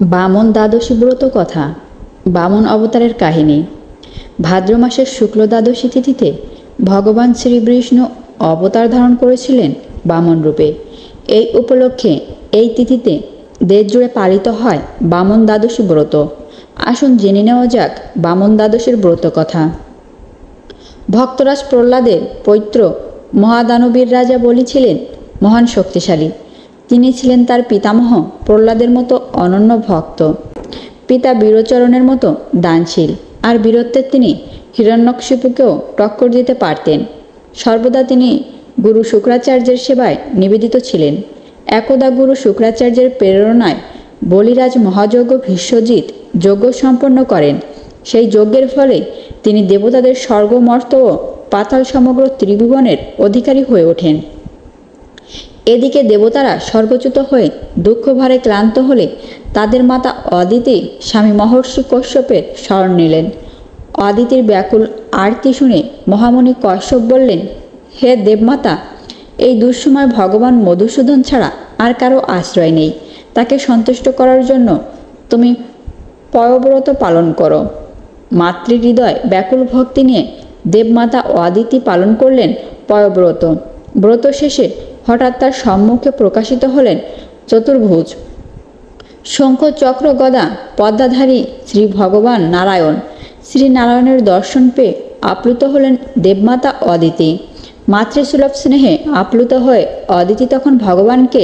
বামন দ্বাদশী ব্রত কথা। বামন অবতারের কাহিনী। ভাদ্র মাসের শুক্ল দ্বাদশী তিথিতে ভগবান শ্রীবিষ্ণু অবতার ধারণ করেছিলেন বামন রূপে। এই উপলক্ষে এই তিথিতে দেশ জুড়ে পালিত হয় বামন দ্বাদশী ব্রত। আসুন জেনে নেওয়া যাক বামন দ্বাদশীর ব্রত কথা। ভক্তরাজ প্রহ্লাদের পৌত্র মহাদানবীর রাজা বলি ছিলেন মহান শক্তিশালী। তিনি ছিলেন তার পিতামহ প্রহ্লাদের মতো অনন্য ভক্ত। পিতা বীরচরণের মতো দানশীল, আর বীরত্বের তিনি হিরণ্যকশিপুকেও টক্কর দিতে পারতেন। সর্বদা তিনি গুরু শুক্রাচার্যের সেবায় নিবেদিত ছিলেন। একদা গুরু শুক্রাচার্যের প্রেরণায় বলিরাজ মহাযজ্ঞ ভীষ্মজিৎ যজ্ঞ সম্পন্ন করেন। সেই যজ্ঞের ফলে তিনি দেবতাদের স্বর্গ মর্ত্য ও পাতাল সমগ্র ত্রিভুবনের অধিকারী হয়ে ওঠেন। এদিকে দেবতারা স্বর্গচ্যুত হয়ে দুঃখভারে ক্লান্ত হলে তাদের মাতা অদিতি স্বামী মহর্ষি কশ্যপের শরণ নিলেন। অদিতির ব্যাকুল আরতি শুনে মহামুনি কশ্যপ বললেন, হে দেবমাতা, এই দুঃসময় ভগবান মধুসূদন ছাড়া আর কারো আশ্রয় নেই। তাকে সন্তুষ্ট করার জন্য তুমি পয়ব্রত পালন করো। মাতৃহৃদয় ব্যাকুল ভক্তি নিয়ে দেবমাতা অদিতি পালন করলেন পয়ব্রত। ব্রত শেষে হঠাৎ তার সম্মুখে প্রকাশিত হলেন চতুর্ভুজ, শঙ্খ চক্র গদা পদ্মাধারী শ্রী ভগবান নারায়ণ। শ্রী নারায়ণের দর্শন পেয়ে আপ্লুত হলেন দেবমাতা অদিতি। মাতৃসুলভ স্নেহে আপ্লুত হয়ে অদিতি তখন ভগবানকে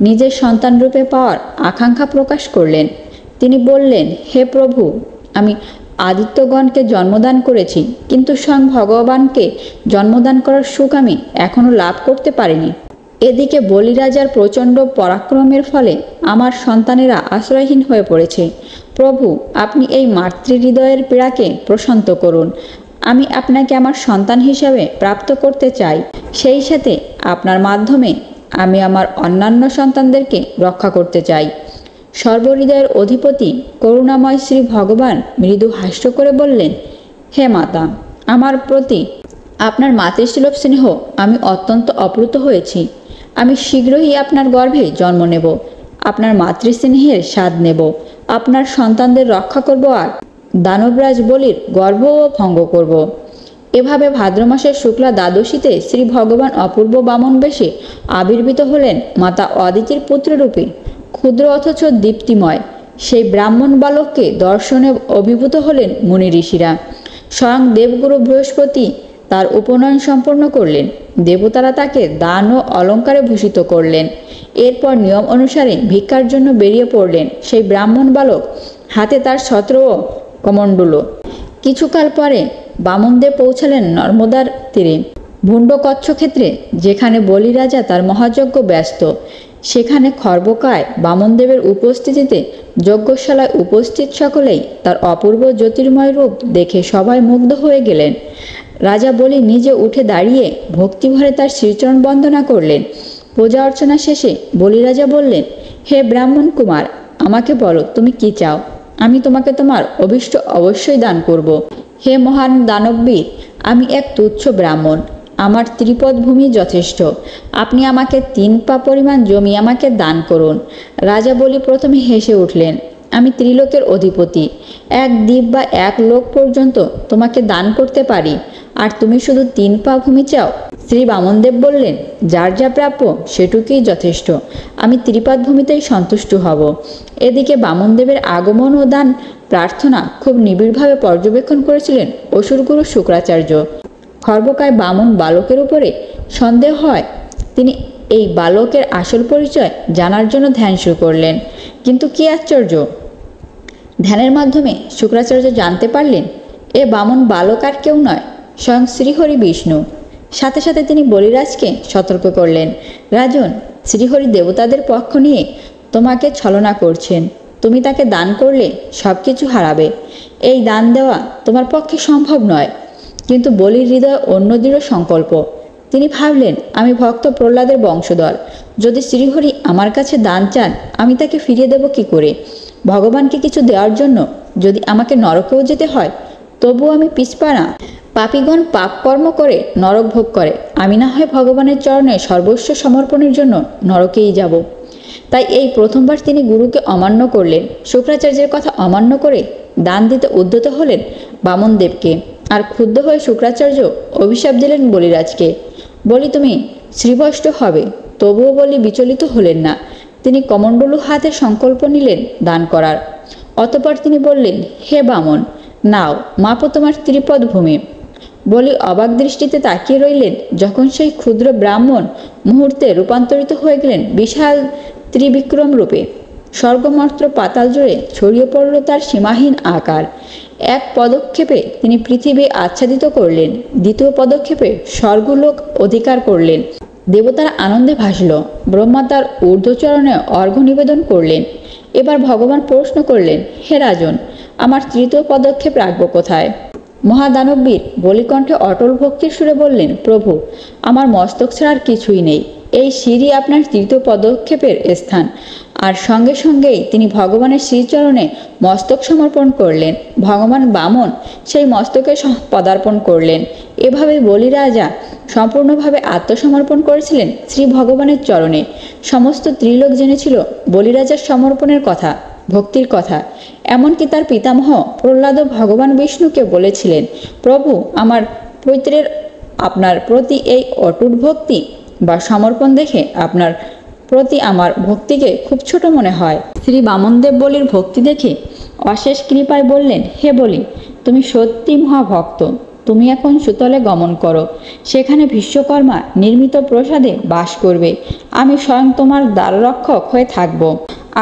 নিজের সন্তান রূপে পাওয়ার আকাঙ্ক্ষা প্রকাশ করলেন। তিনি বললেন, হে প্রভু, আমি আদিত্যগণকে জন্মদান করেছি, কিন্তু স্বয়ং ভগবানকে জন্মদান করার সুখ আমি এখনো লাভ করতে পারিনি। এদিকে বলিরাজার প্রচণ্ড পরাক্রমের ফলে আমার সন্তানেরা আশ্রয়হীন হয়ে পড়েছে। প্রভু, আপনি এই মাতৃহৃদয়ের পীড়াকে প্রশান্ত করুন। আমি আপনাকে আমার সন্তান হিসাবে প্রাপ্ত করতে চাই। সেই সাথে আপনার মাধ্যমে আমি আমার অন্যান্য সন্তানদেরকে রক্ষা করতে চাই। সর্বহৃদয়ের অধিপতি করুণাময় শ্রী ভগবান মৃদু হাস্য করে বললেন, হে মাতা, আমার প্রতি আপনার মাতৃসুলভ স্নেহ আমি অত্যন্ত অপ্লুত হয়েছি। আমি শীঘ্রই আপনার গর্ভে জন্ম নেব, আপনার মাতৃস্নেহের স্বাদ নেব, আপনার সন্তানদের রক্ষা করব, আর দানবরাজ বলির গর্ভও ভঙ্গ করব। এভাবে ভাদ্র মাসের শুক্লা দ্বাদশীতে শ্রী ভগবান অপূর্ব বামন বেশে আবির্ভূত হলেন মাতা অদিতির পুত্ররূপে। ক্ষুদ্র অথচ দীপ্তিময় সেই ব্রাহ্মণ বালককে দর্শনে অভিভূত হলেন মুনি ঋষিরা। স্বয়ং দেবগুরু বৃহস্পতি তার উপনয়ন সম্পন্ন করলেন। দেবতারা তাকে দান ও অলঙ্কারে ভূষিত করলেন। এরপর নিয়ম অনুসারে ভিক্ষার জন্য বেরিয়ে পড়লেন সেই ব্রাহ্মণ বালক, হাতে তার ছত্র ও কমণ্ডল। কিছুকাল পরে বামনদেব পৌঁছালেন নর্মদার তীরে ভুণ্ড কচ্ছক্ষেত্রে, যেখানে বলিরাজা তার মহাযজ্ঞ ব্যস্ত। সেখানে খর্বকায় বামনদেবের উপস্থিতিতে যজ্ঞশালায় উপস্থিত সকলেই তার অপূর্ব জ্যোতির্ময় রূপ দেখে সবাই মুগ্ধ হয়ে গেলেন। রাজা বলি নিজে উঠে দাঁড়িয়ে ভক্তিভরে তার শ্রীচরণ বন্দনা করলেন। পূজা অর্চনা শেষে বলিরাজা বললেন, হে ব্রাহ্মণ কুমার, আমাকে বলো তুমি কি চাও, আমি তোমাকে তোমার অভীষ্ট অবশ্যই দান করব। হে মহান দানববীর, আমি এক তুচ্ছ ব্রাহ্মণ, আমার ত্রিপদ ভূমি যথেষ্ট। আপনি আমাকে 3 পা পরিমাণ জমি আমাকে দান করুন। রাজা বলি প্রথমে হেসে উঠলেন, আমি ত্রিলোকের অধিপতি, এক দ্বীপ বা 1 লোক পর্যন্ত তোমাকে দান করতে পারি, আর তুমি শুধু 3 পা ভূমি চাও। শ্রী বামনদেব বললেন, যার যা প্রাপ্য সেটুকুই যথেষ্ট, আমি ত্রিপাদ ভূমিতেই সন্তুষ্ট হব। এদিকে বামনদেবের আগমন ও দান প্রার্থনা খুব নিবিড়ভাবে পর্যবেক্ষণ করেছিলেন অসুরগুরু শুক্রাচার্য। খর্বকায় বামন বালকের উপরে সন্দেহ হয় তিনি এই বালকের আসল পরিচয় জানার জন্য ধ্যান শুরু করলেন। কিন্তু কি আশ্চর্য, ধ্যানের মাধ্যমে শুক্রাচার্য জানতে পারলেন এ বামন বালক আর কেউ নয়, স্বয়ং শ্রীহরি বিষ্ণু। সাথে সাথে তিনি বলিরাজকে সতর্ক করলেন, রাজন, শ্রীহরি দেবতাদের পক্ষ নিয়ে তোমাকে ছলনা করছেন। তুমি তাকে দান করলে সব কিছু হারাবে। এই দান দেওয়া তোমার পক্ষে সম্ভব নয়। কিন্তু বলির হৃদয় অন্য দৃঢ় সংকল্প। তিনি ভাবলেন, আমি ভক্ত প্রহ্লাদের বংশধর, যদি শ্রীহরি আমার কাছে দান চান আমি তাকে ফিরিয়ে দেব কি করে? ভগবানকে কিছু দেওয়ার জন্য যদি আমাকে নরকেও যেতে হয় তবুও আমি পিছপা না। পাপীগণ পাপ কর্ম করে নরক ভোগ করে, আমি না হয় ভগবানের চরণে সর্বস্ব সমর্পণের জন্য নরকেই যাব। তাই এই প্রথমবার তিনি গুরুকে অমান্য করলেন। শুক্রাচার্যের কথা অমান্য করে দান দিতে উদ্যত হলেন বামনদেবকে। আর ক্ষুব্ধ হয়ে শুক্রাচার্য অভিশাপ দিলেন বলিরাজকে। বলি তুমি শ্রীভষ্ট হবে। তবুও বলি বিচলিত হলেন না। তিনি কমণ্ডলু হাতে সংকল্প নিলেন দান করার। অতঃপর তিনি বললেন, হে বামন, নাও মাপো তোমার ত্রিপদ ভূমি। বলি অবাক দৃষ্টিতে তাকিয়ে রইলেন যখন সেই ক্ষুদ্র ব্রাহ্মণ মুহূর্তে রূপান্তরিত হয়ে গেলেন বিশাল ত্রিবিক্রম রূপে। স্বর্গমর্ত্য পাতাল জুড়ে ছড়িয়ে পড়ল তার সীমাহীন আকার। এক পদক্ষেপে তিনি পৃথিবী আচ্ছাদিত করলেন, দ্বিতীয় পদক্ষেপে স্বর্গলোক অধিকার করলেন। দেবতারা আনন্দে ভাসল। ব্রহ্মা তার ঊর্ধ্বচরণে অর্ঘ্য নিবেদন করলেন। এবার ভগবান প্রশ্ন করলেন, হে রাজন, আমার তৃতীয় পদক্ষেপ রাখব কোথায়? মহাদানববীর বলিকণ্ঠে অটল ভক্তির সুরে বললেন, প্রভু, আমার মস্তক ছাড়া আর কিছুই নেই। এই সিঁড়ি আপনার তৃতীয় পদক্ষেপের স্থান। আর সঙ্গে সঙ্গেই তিনি ভগবানের শ্রীচরণে মস্তক সমর্পণ করলেন। ভগবান বামন সেই মস্তকে পদার্পণ করলেন। এভাবে বলি রাজা সম্পূর্ণভাবে আত্মসমর্পণ করেছিলেন শ্রী ভগবানের চরণে। সমস্ত ত্রিলোক জেনেছিল বলিরাজার সমর্পণের কথা, ভক্তির কথা। এমনকি তার পিতামহ প্রহ্লাদ ভগবান বিষ্ণুকে বলেছিলেন, প্রভু, আমার পৈত্রের আপনার প্রতি এই অটুট ভক্তি বা সমর্পণ দেখে আপনার প্রতি আমার ভক্তিকে খুব ছোট মনে হয়। শ্রী বামনদেব বলির ভক্তি দেখে অশেষ কৃপায় বললেন, হে বলি, তুমি সত্যি মহাভক্ত। তুমি এখন সুতলে গমন করো। সেখানে বিশ্বকর্মা নির্মিত প্রসাদে বাস করবে। আমি স্বয়ং তোমার দ্বাররক্ষক হয়ে থাকব।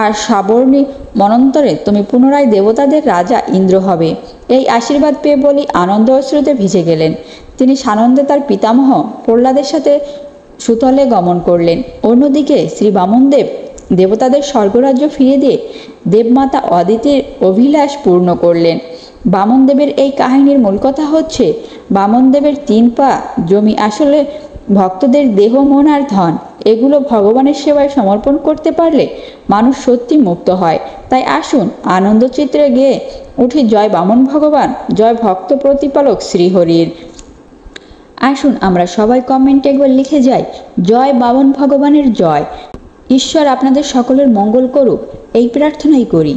আর সাবর্ণী মনন্তরে তুমি পুনরায় দেবতাদের রাজা ইন্দ্র হবে। এই আশীর্বাদ পেয়ে বলি আনন্দ অশ্রুতে ভিজে গেলেন। তিনি সানন্দে তার পিতামহ প্রহ্লাদের সাথে সুতলে গমন করলেন। অন্যদিকে শ্রী বামনদেব দেবতাদের স্বর্গরাজ্য ফিরিয়ে দিয়ে দেবমাতা অদিতির অভিলাষ পূর্ণ করলেন। বামনদেবের এই কাহিনীর মূল কথা হচ্ছে, বামনদেবের 3 পা জমি আসলে ভক্তদের দেহ, মন আর ধন। এগুলো ভগবানের সেবায় সমর্পণ করতে পারলে মানুষ সত্যি মুক্ত হয়। তাই আসুন আনন্দচিত্রে গেয়ে উঠি জয় বামন ভগবান, জয় ভক্ত প্রতিপালক শ্রীহরির। আসুন আমরা সবাই কমেন্টে একবার লিখে যাই, জয় বামন ভগবানের জয়। ঈশ্বর আপনাদের সকলের মঙ্গল করুক, এই প্রার্থনাই করি।